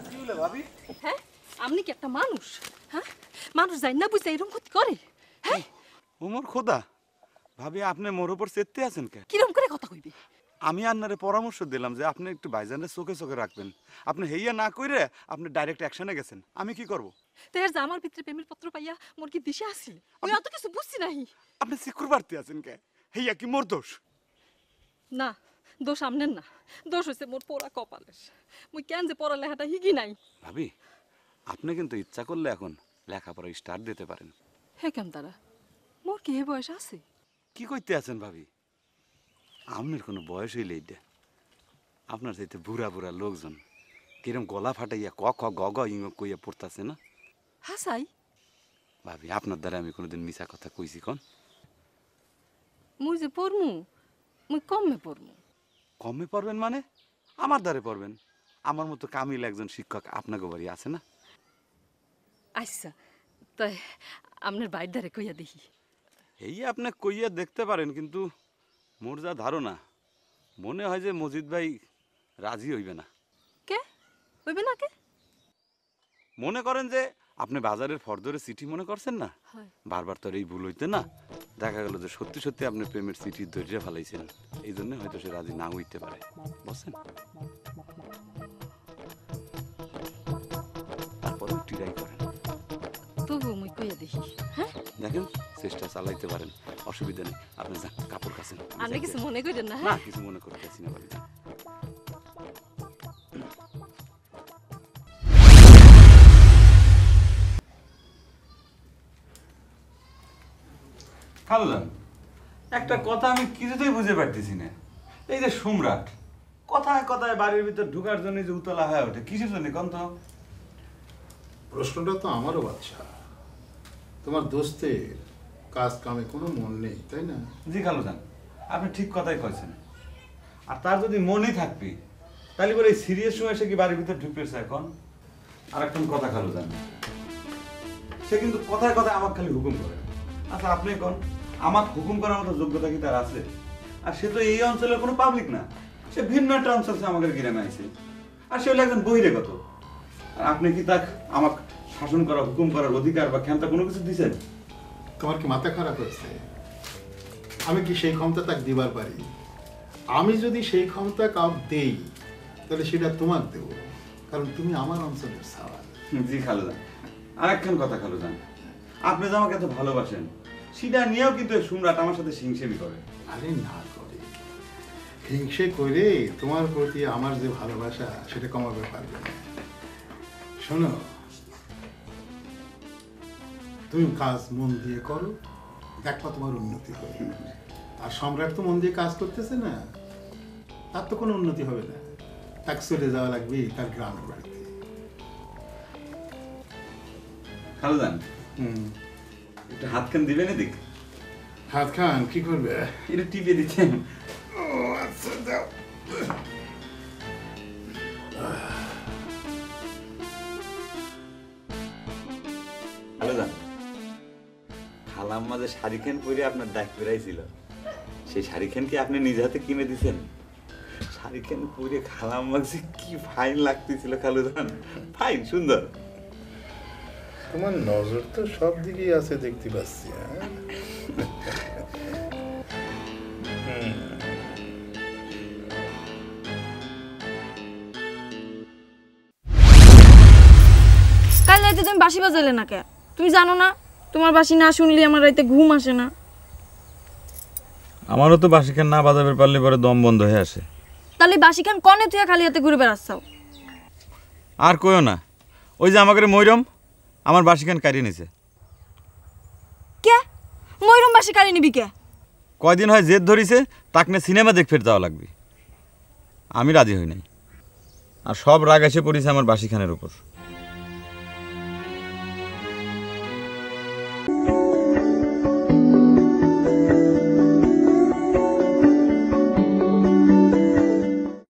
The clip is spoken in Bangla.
কি হলো ভাবি? হ্যাঁ আপনি কি একটা মানুষ? হ্যাঁ মানুষ যাই না বুঝে এরকম ক্ষতি করে? হ্যাঁ ওমর খোদা, ভাবি আপনি মোর উপর চেতে আছেন কে? কিরম করে কথা কইবে? আমি আপনারে পরামর্শ দিলাম যে আপনি একটু ভাইজানের চোখে চোখে রাখবেন। আপনি হেইয়া না কইরে আপনি ডাইরেক্ট অ্যাকশনে গেছেন। আমি কি করব? তাই আর যে আমার ভিতরে প্রেমের পত্র পাইয়া মোর কি দিশে আসিল? আমি অত কিছু বুঝছি নাহি। আপনি সিকুর বাড়তে আছেন কে? হেইয়া কি মোর দোষ? না দোষ আমনের না, দোষ হয়েছে মোর পোড়া কপালের। মুই কেন যে পড়ালেখাটা হিগি নাই। ভাবি আপনি কিন্তু ইচ্ছা করলে এখন লেখাপড়া স্টার্ট দিতে পারেন। হে কেম তারা মোর কি হে বয়স আছে? কি কইতে আছেন ভাবি? আপনার কোনো বয়স হইলে এইটা। আপনার চাইতে বুড়া বুড়া লোকজন কিরম গলা ফাটাইয়া ক খ গ গ ইং কইয়া পড়তাছে না? হাসাই ভাবি আপনার দ্বারা আমি কোনোদিন মিছা কথা কইছি কোন? মুই যে পড়মু মুই কমে পড়মু। কমে পড়বেন মানে? আমার দ্বারে পড়বেন। আমার মতো কামিল একজন শিক্ষক আপনাকে বাড়ি আছে না? আচ্ছা তাই আপনার বাইর ধারে কইয়া দেখি। এই আপনি কইয়া দেখতে পারেন, কিন্তু মোর যা ধারণা মনে হয় যে মজিদ ভাই রাজি হইবে না। কে হইবে না কে? মনে করেন যে আপনি বাজারের ফর্দরে চিঠি মনে করছেন না, হয় বারবার তো আর এই ভুল হইতে না। দেখা গেল যে সত্যি সত্যি আপনি প্রেমের চিঠি ধৈর্য ফেলাইছেন, এই জন্য হয়তো সে রাজি না হইতে পারে। বুঝছেন? তারপরে ট্রাই করেন, তবু মুই কইয়া দেখি। হ্যাঁ দেখেন চেষ্টা চালাইতে পারেন, অসুবিধা নেই। আপনি যান কাপড় কাছেন। আপনি কিছু মনে করেন না? না হ্যাঁ কিছু মনে করতেছি না ভাবি। খালুদান, একটা কথা আমি কিছুতেই বুঝে পারতেছি না। এই যে সম্রাট কথায় কথায় বাড়ির ভিতর ঢুকার জন্য যে উতলা হয়ে ওঠে, কিসের জন্য কোন তো? প্রশ্নটা তো আমারও বাচ্চা। তোমার দোস্তের কাজ কামে কোনো মন নেই, তাই না? জি খালুদান, আপনি ঠিক কথাই কইছেন। আর তার যদি মনই থাকবি তাহলে বলে এই সিরিয়াস সময় সে কি বাড়ির ভিতর ঢুকতেছে এখন? আর একটা কথা খালুদান, সে কিন্তু কথায় কথায় আমাকে খালি হুকুম করে। আচ্ছা আপনি কোন আমার হুকুম করার মতো যোগ্যতা কি তার আছে? আর সে তো এই অঞ্চলের কোনো পাবলিক না, সে ভিন্ন একটা অঞ্চল থেকে আমাদের গ্রামে আইছে। আর সে হলো একজন বহিরাগত। আর আপনি কি তাকে আমাকে শাসন করা, হুকুম করার অধিকার বা ক্ষমতা কোনো কিছু দিচ্ছেন? তোমার কি মাথা খারাপ হয়েছে? আমি কি সেই ক্ষমতা তাকে দিবার পারি? আমি যদি সেই ক্ষমতা কাউ দেই তাহলে সেটা তোমাকে দেব, কারণ তুমি আমার অঞ্চলের সওয়াল। জি খালুদান, আরেকখান কথা খালুদান, আপনি যে আমাকে এত ভালোবাসেন সেটা নিয়েও কিন্তু সম্রাট আমার সাথে সিংসেমি করে। আরে না করে, হিংসে করে তোমার প্রতি আমার যে ভালোবাসা সেটা কমাবে পারবে না। শোনো, তুমি কাজ মন দিয়ে করো, দেখো তোমার উন্নতি হবে। আর সম্রাট তো মন দিয়ে কাজ করতেছে না, তার তো কোনো উন্নতি হবে না। তাকে চলে যাওয়া লাগবে তার গ্রামের বাড়িতে। খালুদান একটু হাতখান দিবেন এদিক। হাত খান কি করবে? এটা টিপে দিচ্ছেন। ও আচ্ছা, দাও। খালুদান, খালাম্মা যে শাড়িখান পরে আপনার ডাক বেড়াইছিল, সেই শাড়িখান কি আপনি নিজ হাতে কিনে দিছেন? শাড়িখান পরে খালাম্মা যে কি ফাইন লাগতেছিল খালুদান, ফাইন সুন্দর। তোমার নজর তো সব দিকেই আছে দেখতে পাচ্ছি। কাল রাতে তুমি বাঁশি বাজাইলে না কে? তুমি জানো না তোমার বাঁশি না শুনলে আমার রাতে ঘুম আসে না। আমারও তো বাঁশিখান না বাজাবে পারলে পরে দম বন্ধ হয়ে আসে। তাহলে বাঁশি খান কনে তুই খালি হাতে ঘুরে বেড়াচ্ছাও? আর কইও না, ওই যে আমাকে ময়রম আমার বাঁশিখান কাটিয়ে নিছে। কে ময়ূরম বাঁশি কালি নিবি কে? কয়দিন হয় জেদ ধরিছে, তাকে নিয়ে সিনেমা দেখ ফের যাওয়া লাগবে। আমি রাজি হই নাই, আর সব রাগ এসে পড়েছে আমার বাঁশিখানের উপর।